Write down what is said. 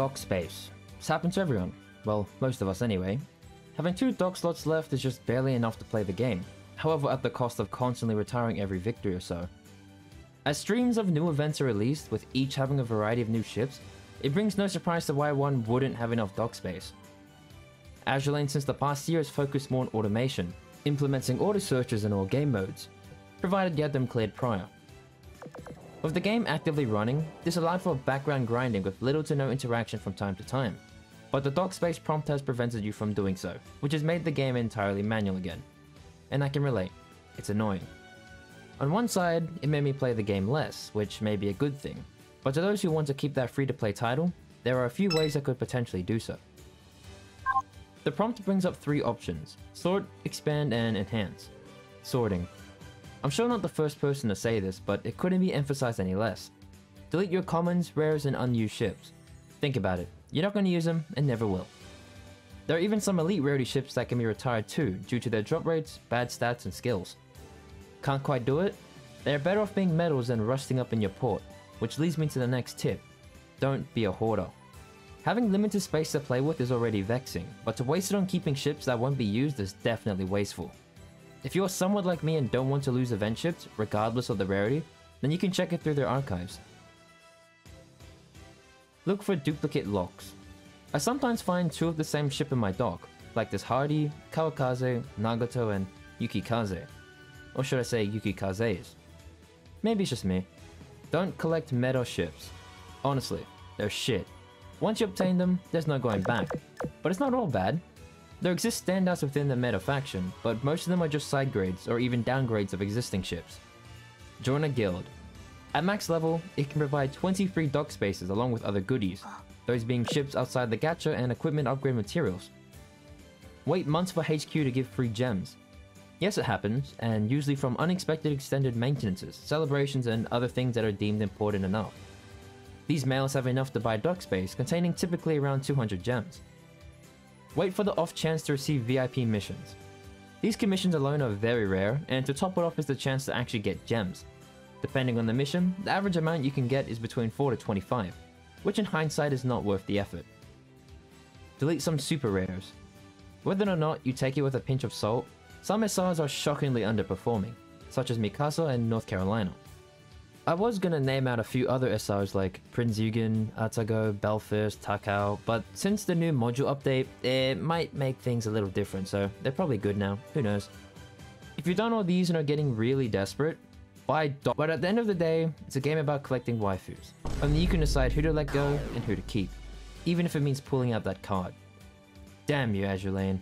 dock space. It's happened to everyone. Well, most of us anyway. Having 2 dock slots left is just barely enough to play the game, however at the cost of constantly retiring every victory or so. As streams of new events are released, with each having a variety of new ships, it brings no surprise to why one wouldn't have enough dock space. Azur Lane since the past year has focused more on automation, implementing auto searches in all game modes, provided you had them cleared prior. With the game actively running, this allowed for background grinding with little to no interaction from time to time, but the dock space prompt has prevented you from doing so, which has made the game entirely manual again. And I can relate, it's annoying. On one side, it made me play the game less, which may be a good thing, but to those who want to keep that free-to-play title, there are a few ways I could potentially do so. The prompt brings up 3 options: sort, expand, and enhance. Sorting. I'm sure not the first person to say this, but it couldn't be emphasized any less. Delete your commons, rares, and unused ships. Think about it, you're not going to use them, and never will. There are even some elite rarity ships that can be retired too, due to their drop rates, bad stats, and skills. Can't quite do it? They are better off being metals than rusting up in your port, which leads me to the next tip. Don't be a hoarder. Having limited space to play with is already vexing, but to waste it on keeping ships that won't be used is definitely wasteful. If you're somewhat like me and don't want to lose event ships, regardless of the rarity, then you can check it through their archives. Look for duplicate locks. I sometimes find 2 of the same ship in my dock, like this Hardy, Kawakaze, Nagato, and Yukikaze. Or should I say Yukikazes? Maybe it's just me. Don't collect meta ships. Honestly, they're shit. Once you obtain them, there's no going back. But it's not all bad. There exist standouts within the meta faction, but most of them are just side grades or even downgrades of existing ships. Join a guild. At max level, it can provide 20 free dock spaces along with other goodies, those being ships outside the gacha and equipment upgrade materials. Wait months for HQ to give free gems. Yes, it happens, and usually from unexpected extended maintenances, celebrations, and other things that are deemed important enough. These males have enough to buy dock space, containing typically around 200 gems. Wait for the off chance to receive VIP missions. These commissions alone are very rare, and to top it off is the chance to actually get gems. Depending on the mission, the average amount you can get is between 4 to 25, which in hindsight is not worth the effort. Delete some super rares. Whether or not you take it with a pinch of salt, some SRs are shockingly underperforming, such as Mikasa and North Carolina. I was gonna name out a few other SRs like Prince Eugen, Atago, Belfast, Takao, but since the new module update, it might make things a little different, so they're probably good now, who knows. If you've done all these and are getting really desperate, buy dock. But at the end of the day, it's a game about collecting waifus. Only you can decide who to let go and who to keep, even if it means pulling out that card. Damn you, Azur Lane.